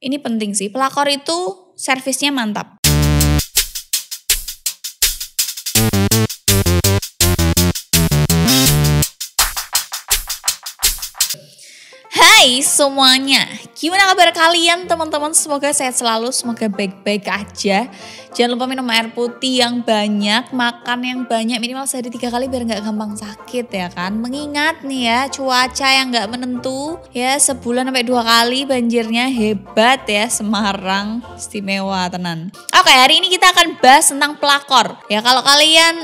Ini penting sih, pelakor itu servisnya mantap. Hai semuanya, gimana kabar kalian teman-teman? Semoga sehat selalu, semoga baik-baik aja. Jangan lupa minum air putih yang banyak, makan yang banyak, minimal sehari 3 kali biar gak gampang sakit ya kan. Mengingat nih ya, cuaca yang gak menentu ya, sebulan sampai 2 kali banjirnya hebat ya. Semarang istimewa tenan. Oke, hari ini kita akan bahas tentang pelakor. Ya kalau kalian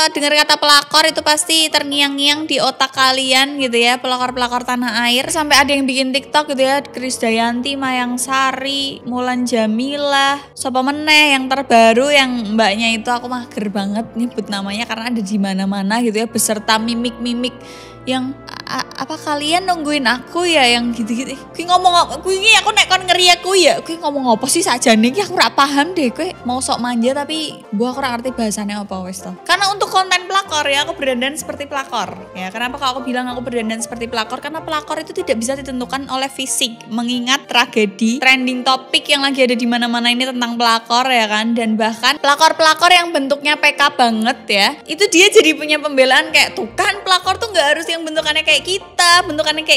dengar kata pelakor itu pasti terngiang-ngiang di otak kalian gitu ya, pelakor-pelakor tanah air. Sampai ada yang bikin TikTok gitu ya, Krisdayanti, Mayang Sari, Mulan Jameela, sapa meneh yang terbaru yang mbaknya itu aku mager banget nyebut namanya karena ada di mana-mana gitu ya, beserta mimik-mimik yang apa kalian nungguin aku ya yang gitu-gitu. Kui ngomong apa? Kui aku nek kon ngeri aku ya. Kui ngomong apa sih sakjane iki aku ora paham deh. Kui mau sok manja tapi gua aku ora ngerti bahasanya apa wes to. Karena untuk konten pelakor ya aku berdandan seperti pelakor. Ya, kenapa kalau aku bilang aku berdandan seperti pelakor? Karena pelakor itu tidak bisa ditentukan oleh fisik. Mengingat tragedi trending topik yang lagi ada di mana-mana ini tentang pelakor ya kan, dan bahkan pelakor-pelakor yang bentuknya PK banget ya. Itu dia jadi punya pembelaan kayak tuh kan pelakor tuh enggak harus yang bentukannya kayak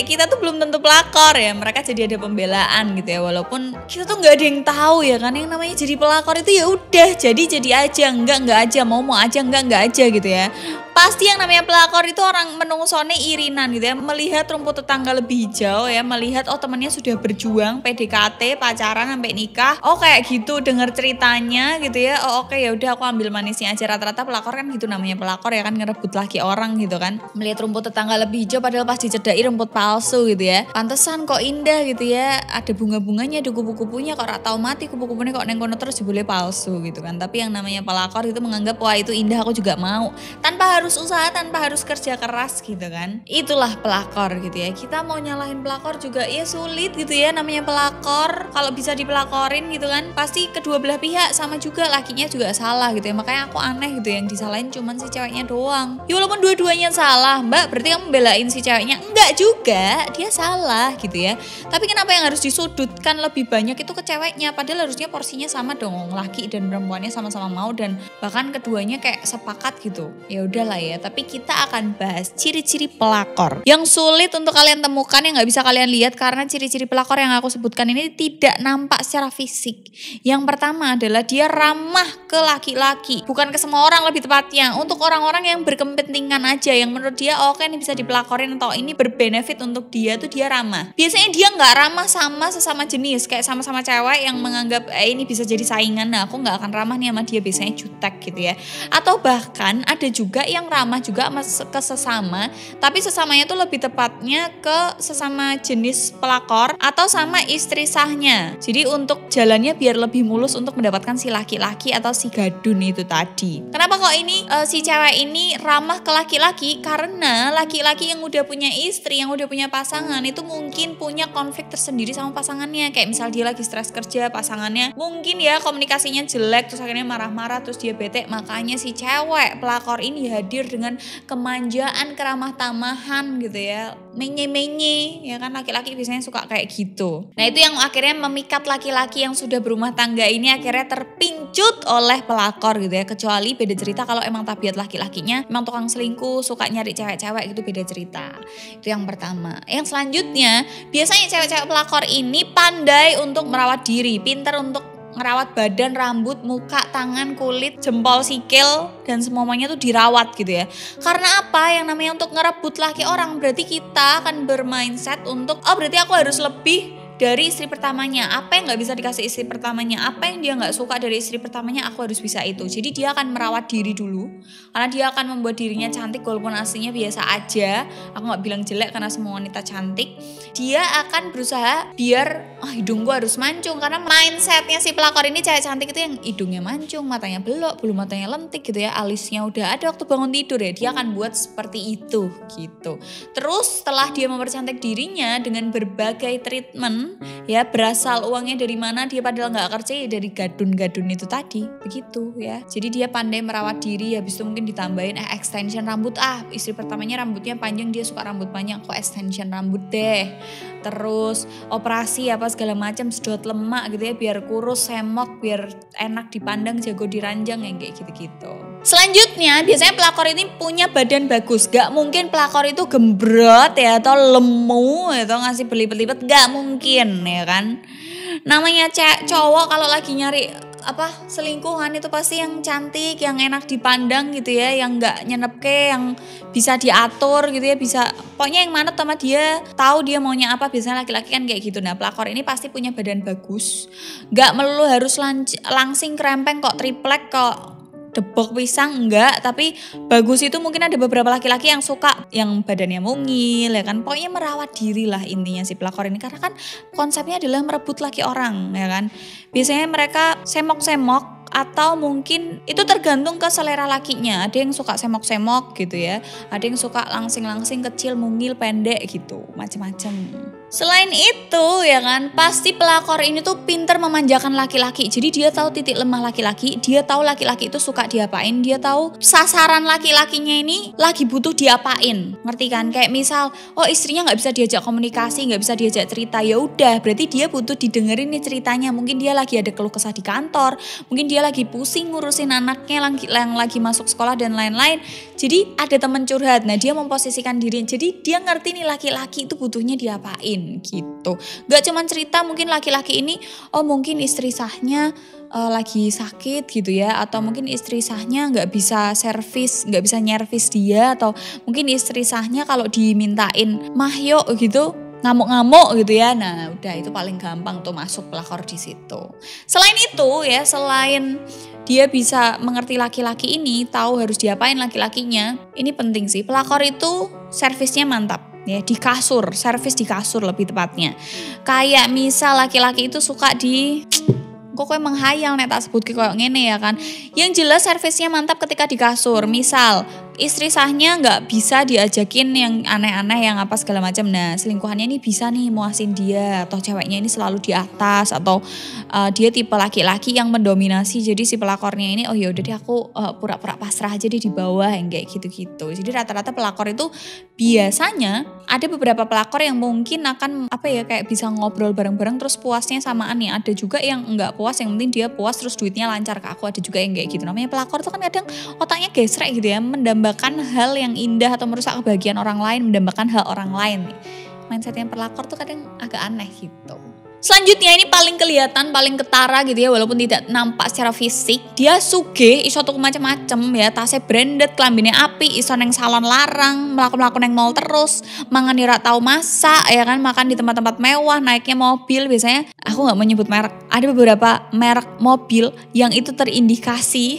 kita tuh belum tentu pelakor ya. Mereka jadi ada pembelaan gitu ya, walaupun kita tuh nggak ada yang tahu ya kan, yang namanya jadi pelakor itu ya udah jadi aja, enggak aja, mau aja, enggak aja gitu ya. Pasti yang namanya pelakor itu orang menungsone irinan gitu ya, melihat rumput tetangga lebih hijau ya, melihat oh temannya sudah berjuang PDKT, pacaran sampai nikah, oh kayak gitu dengar ceritanya gitu ya, oh oke ya udah aku ambil manisnya aja. Rata-rata pelakor kan gitu namanya, pelakor ya kan, ngerebut laki orang gitu kan, melihat rumput tetangga lebih hijau padahal pas dicedai rumput palsu gitu ya. Pantesan kok indah gitu ya, ada bunga-bunganya, ada kupu-kupunya, kok ora tau mati kupu-kupunya, kok neng kono terus jebule palsu gitu kan. Tapi yang namanya pelakor itu menganggap wah itu indah, aku juga mau, tanpa harus usaha, tanpa harus kerja keras gitu kan. Itulah pelakor gitu ya. Kita mau nyalahin pelakor juga ya sulit gitu ya, namanya pelakor. Kalau bisa dipelakorin gitu kan, pasti kedua belah pihak sama juga, lakinya juga salah gitu ya. Makanya aku aneh gitu, yang disalahin cuman si ceweknya doang. Ya walaupun dua-duanya salah, mbak, berarti kamu belain si ceweknya? Enggak juga, dia salah gitu ya. Tapi kenapa yang harus disudutkan lebih banyak itu ke ceweknya? Padahal harusnya porsinya sama dong, laki dan perempuannya sama-sama mau dan bahkan keduanya kayak sepakat gitu. Ya udahlah ya, tapi kita akan bahas ciri-ciri pelakor yang sulit untuk kalian temukan, yang nggak bisa kalian lihat karena ciri-ciri pelakor yang aku sebutkan ini tidak nampak secara fisik. Yang pertama adalah dia ramah ke laki-laki, bukan ke semua orang, lebih tepatnya untuk orang-orang yang berkepentingan aja, yang menurut dia oke ini bisa dipelakorin atau ini berbenefit untuk dia tuh dia ramah. Biasanya dia nggak ramah sama sesama jenis, kayak sama-sama cewek yang menganggap ini bisa jadi saingan, nah aku nggak akan ramah nih sama dia, biasanya jutek gitu ya. Atau bahkan ada juga yang ramah juga ke sesama, tapi sesamanya tuh lebih tepatnya ke sesama jenis pelakor atau sama istri sahnya. Jadi untuk jalannya biar lebih mulus untuk mendapatkan si laki-laki atau si gadun itu tadi. Kenapa kok ini si cewek ini ramah ke laki-laki? Karena laki-laki yang udah punya istri, yang udah punya pasangan itu mungkin punya konflik tersendiri sama pasangannya. Kayak misal dia lagi stres kerja, pasangannya mungkin ya komunikasinya jelek, terus akhirnya marah-marah, terus dia bete. Makanya si cewek pelakor ini hadir dengan kemanjaan, keramah tamahan gitu ya, menye-menye ya kan, laki-laki biasanya suka kayak gitu. Nah itu yang akhirnya memikat laki-laki yang sudah berumah tangga ini akhirnya terpincut oleh pelakor gitu ya. Kecuali beda cerita kalau emang tabiat laki-lakinya emang tukang selingkuh, suka nyari cewek-cewek gitu, beda cerita. Itu yang pertama. Yang selanjutnya, biasanya cewek-cewek pelakor ini pandai untuk merawat diri, pintar untuk ngerawat badan, rambut, muka, tangan, kulit, jempol, sikil, dan semuanya tuh dirawat gitu ya. Karena apa? Yang namanya untuk ngerebut laki orang, berarti kita akan bermindset untuk oh berarti aku harus lebih dari istri pertamanya. Apa yang gak bisa dikasih istri pertamanya, apa yang dia gak suka dari istri pertamanya, aku harus bisa itu. Jadi dia akan merawat diri dulu, karena dia akan membuat dirinya cantik walaupun aslinya biasa aja. Aku gak bilang jelek karena semua wanita cantik. Dia akan berusaha biar hidung gue harus mancung, karena mindsetnya si pelakor ini cewek cantik itu yang hidungnya mancung, matanya belok, bulu matanya lentik gitu ya, alisnya udah ada waktu bangun tidur ya. Dia akan buat seperti itu gitu. Terus setelah dia mempercantik dirinya dengan berbagai treatment ya, berasal uangnya dari mana, dia padahal nggak kerja ya dari gadun-gadun itu tadi begitu ya. Jadi dia pandai merawat diri, habis itu mungkin ditambahin extension rambut. Istri pertamanya rambutnya panjang, dia suka rambut panjang, kok extension rambut deh. terus operasi apa segala macam, sedot lemak gitu ya, biar kurus, semok, biar enak dipandang, jago diranjang yang kayak gitu-gitu. Selanjutnya biasanya pelakor ini punya badan bagus. Gak mungkin pelakor itu gembrot ya atau lemu atau ngasih belibet-libet, gak mungkin ya kan. Namanya cowok kalau lagi nyari selingkuhan itu pasti yang cantik, yang enak dipandang gitu ya, yang nggak nyenepke, yang bisa diatur gitu ya, bisa pokoknya yang manut sama dia, tahu dia maunya apa. Biasanya laki-laki kan kayak gitu. Nah pelakor ini pasti punya badan bagus, nggak melulu harus langsing krempeng kok, triplek kok, debok pisang, enggak, tapi bagus itu mungkin ada beberapa laki-laki yang suka yang badannya mungil ya kan, pokoknya merawat diri lah intinya si pelakor ini, karena kan konsepnya adalah merebut laki orang ya kan. Biasanya mereka semok-semok atau mungkin itu tergantung ke selera lakinya, ada yang suka semok-semok gitu ya, ada yang suka langsing-langsing, kecil, mungil, pendek gitu, macam-macam. Selain itu ya kan, pasti pelakor ini tuh pinter memanjakan laki-laki. Jadi dia tahu titik lemah laki-laki, dia tahu laki-laki itu suka diapain, dia tahu sasaran laki-lakinya ini lagi butuh diapain. Ngerti kan? Kayak misal, oh istrinya nggak bisa diajak komunikasi, nggak bisa diajak cerita, ya udah berarti dia butuh didengerin nih ceritanya. Mungkin dia lagi ada keluh kesah di kantor, mungkin dia lagi pusing ngurusin anaknya yang lagi masuk sekolah dan lain-lain. Jadi ada teman curhat, nah dia memposisikan diri, jadi dia ngerti nih laki-laki itu butuhnya diapain gitu. Gak cuman cerita, mungkin laki-laki ini mungkin istri sahnya lagi sakit gitu ya, atau mungkin istri sahnya nggak bisa servis, nggak bisa nyervis dia, atau mungkin istri sahnya kalau dimintain mah yuk gitu ngamuk-ngamuk gitu ya. Nah udah itu paling gampang tuh masuk pelakor di situ. Selain itu ya, selain dia bisa mengerti laki-laki ini, tahu harus diapain laki-lakinya, ini penting sih, pelakor itu servisnya mantap ya, di kasur, servis di kasur lebih tepatnya. Kayak misal laki-laki itu suka kok menghayal nek tak sebut kayak ngene ya kan. Yang jelas servisnya mantap ketika di kasur. Misal istri sahnya nggak bisa diajakin yang aneh-aneh yang apa segala macam. Nah selingkuhannya ini bisa nih muasin dia, atau ceweknya ini selalu di atas, atau dia tipe laki-laki yang mendominasi. Jadi si pelakornya ini yaudah deh aku pura-pura pasrah aja deh di bawah yang kayak gitu-gitu. Jadi rata-rata pelakor itu biasanya ada beberapa pelakor yang mungkin akan kayak bisa ngobrol bareng-bareng terus puasnya samaan nih. Ada juga yang enggak puas, yang penting dia puas terus duitnya lancar ke aku. Ada juga yang kayak gitu. Namanya pelakor tuh kan kadang otaknya gesrek gitu ya, mendambakan hal yang indah atau merusak kebahagiaan orang lain, mendambakan hal orang lain nih. Mindsetnya pelakor tuh kadang agak aneh gitu. Selanjutnya ini paling kelihatan, paling ketara gitu ya, walaupun tidak nampak secara fisik. Dia sugih, iso tuku macam-macam ya, tasnya branded, kelambine api, iso neng salon larang, melaku-melaku neng mall terus, mangan ora tahu masak ya kan, makan di tempat-tempat mewah, naiknya mobil. Biasanya aku nggak menyebut merek, ada beberapa merek mobil yang itu terindikasi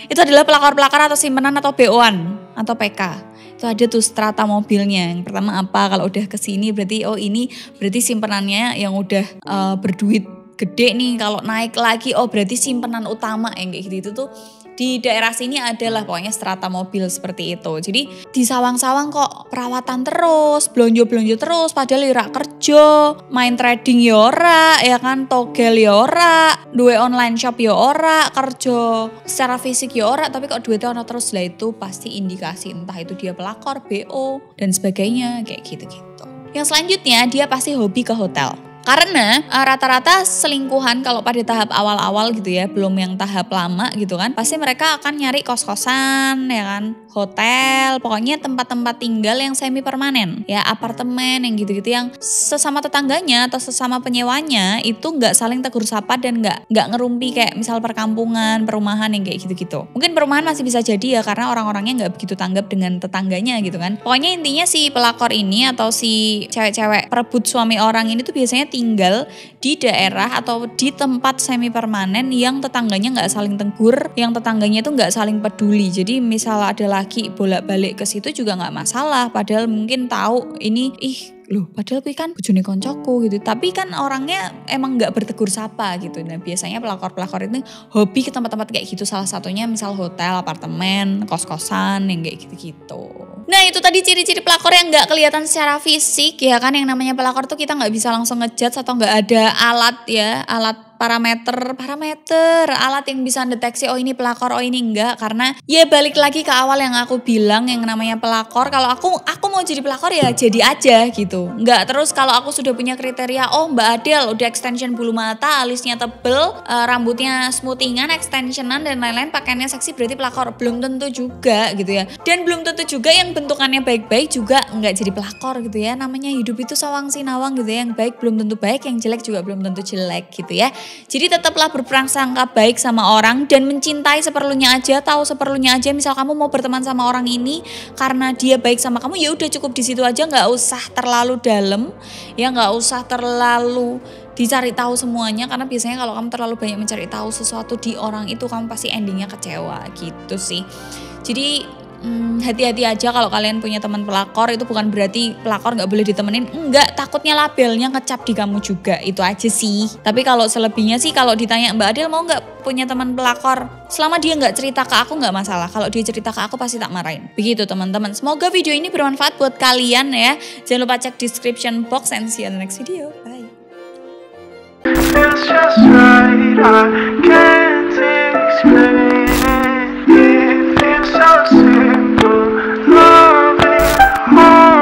itu adalah pelakor-pelakor atau simpenan atau BO-an atau PK. Itu ada tuh strata mobilnya. Yang pertama apa, kalau udah kesini berarti ini berarti simpenannya yang udah berduit gede nih. Kalau naik lagi berarti simpenan utama yang kayak gitu. Itu tuh di daerah sini adalah pokoknya strata mobil seperti itu. Jadi di sawang-sawang kok perawatan terus, belonjo-belonjo terus, padahal ora kerja, main trading ya ora, ya kan, togel ya ora, duwe online shop ya ora, kerja secara fisik ya ora, tapi kok duitnya ono terus. Lah itu pasti indikasi entah itu dia pelakor, BO dan sebagainya kayak gitu-gitu. Yang selanjutnya dia pasti hobi ke hotel. Karena rata-rata selingkuhan kalau pada tahap awal-awal gitu ya, belum yang tahap lama gitu kan, pasti mereka akan nyari kos-kosan ya kan, hotel, pokoknya tempat-tempat tinggal yang semi permanen ya, apartemen yang gitu-gitu, yang sesama tetangganya atau sesama penyewanya itu nggak saling tegur sapa dan nggak ngerumpi kayak misal perkampungan, perumahan yang kayak gitu-gitu. Mungkin perumahan masih bisa jadi ya, karena orang-orangnya nggak begitu tanggap dengan tetangganya gitu kan. Pokoknya intinya si pelakor ini atau si cewek-cewek perebut suami orang ini tuh biasanya tinggal di daerah atau di tempat semi permanen yang tetangganya nggak saling tegur, yang tetangganya itu nggak saling peduli. Jadi misal ada laki bolak-balik ke situ juga nggak masalah, padahal mungkin tahu ini padahal gue kan bojone koncoku gitu, tapi kan orangnya emang nggak bertegur sapa gitu. Nah biasanya pelakor-pelakor itu hobi ke tempat-tempat kayak gitu, salah satunya misal hotel, apartemen, kos-kosan yang kayak gitu-gitu. Nah itu tadi ciri-ciri pelakor yang nggak kelihatan secara fisik ya kan. Yang namanya pelakor tuh kita nggak bisa langsung ngejudge atau nggak ada alat parameter alat yang bisa deteksi oh ini pelakor, oh ini enggak. Karena ya balik lagi ke awal yang aku bilang, yang namanya pelakor, kalau aku mau jadi pelakor ya jadi aja gitu. Enggak terus kalau aku sudah punya kriteria, oh Mbak Adel udah extension bulu mata, alisnya tebel, rambutnya smoothingan, extensionan dan lain-lain, pakaiannya seksi berarti pelakor. Belum tentu juga gitu ya. Dan belum tentu juga yang bentukannya baik-baik juga enggak jadi pelakor gitu ya. Namanya hidup itu sawang sinawang gitu ya. Yang baik belum tentu baik, yang jelek juga belum tentu jelek gitu ya. Jadi tetaplah berprasangka baik sama orang dan mencintai seperlunya aja, tahu seperlunya aja. Misal kamu mau berteman sama orang ini karena dia baik sama kamu, ya udah cukup di situ aja, nggak usah terlalu dalam, ya nggak usah terlalu dicari tahu semuanya, karena biasanya kalau kamu terlalu banyak mencari tahu sesuatu di orang itu, kamu pasti endingnya kecewa gitu sih. Jadi hati-hati aja kalau kalian punya teman pelakor. Itu bukan berarti pelakor nggak boleh ditemenin, enggak, takutnya labelnya ngecap di kamu juga, itu aja sih. Tapi kalau selebihnya sih, kalau ditanya Mbak Adel mau nggak punya teman pelakor, selama dia nggak cerita ke aku nggak masalah. Kalau dia cerita ke aku pasti tak marahin. Begitu teman-teman. Semoga video ini bermanfaat buat kalian ya. Jangan lupa cek description box and see you in the next video. Bye. It's just right, I can't explain.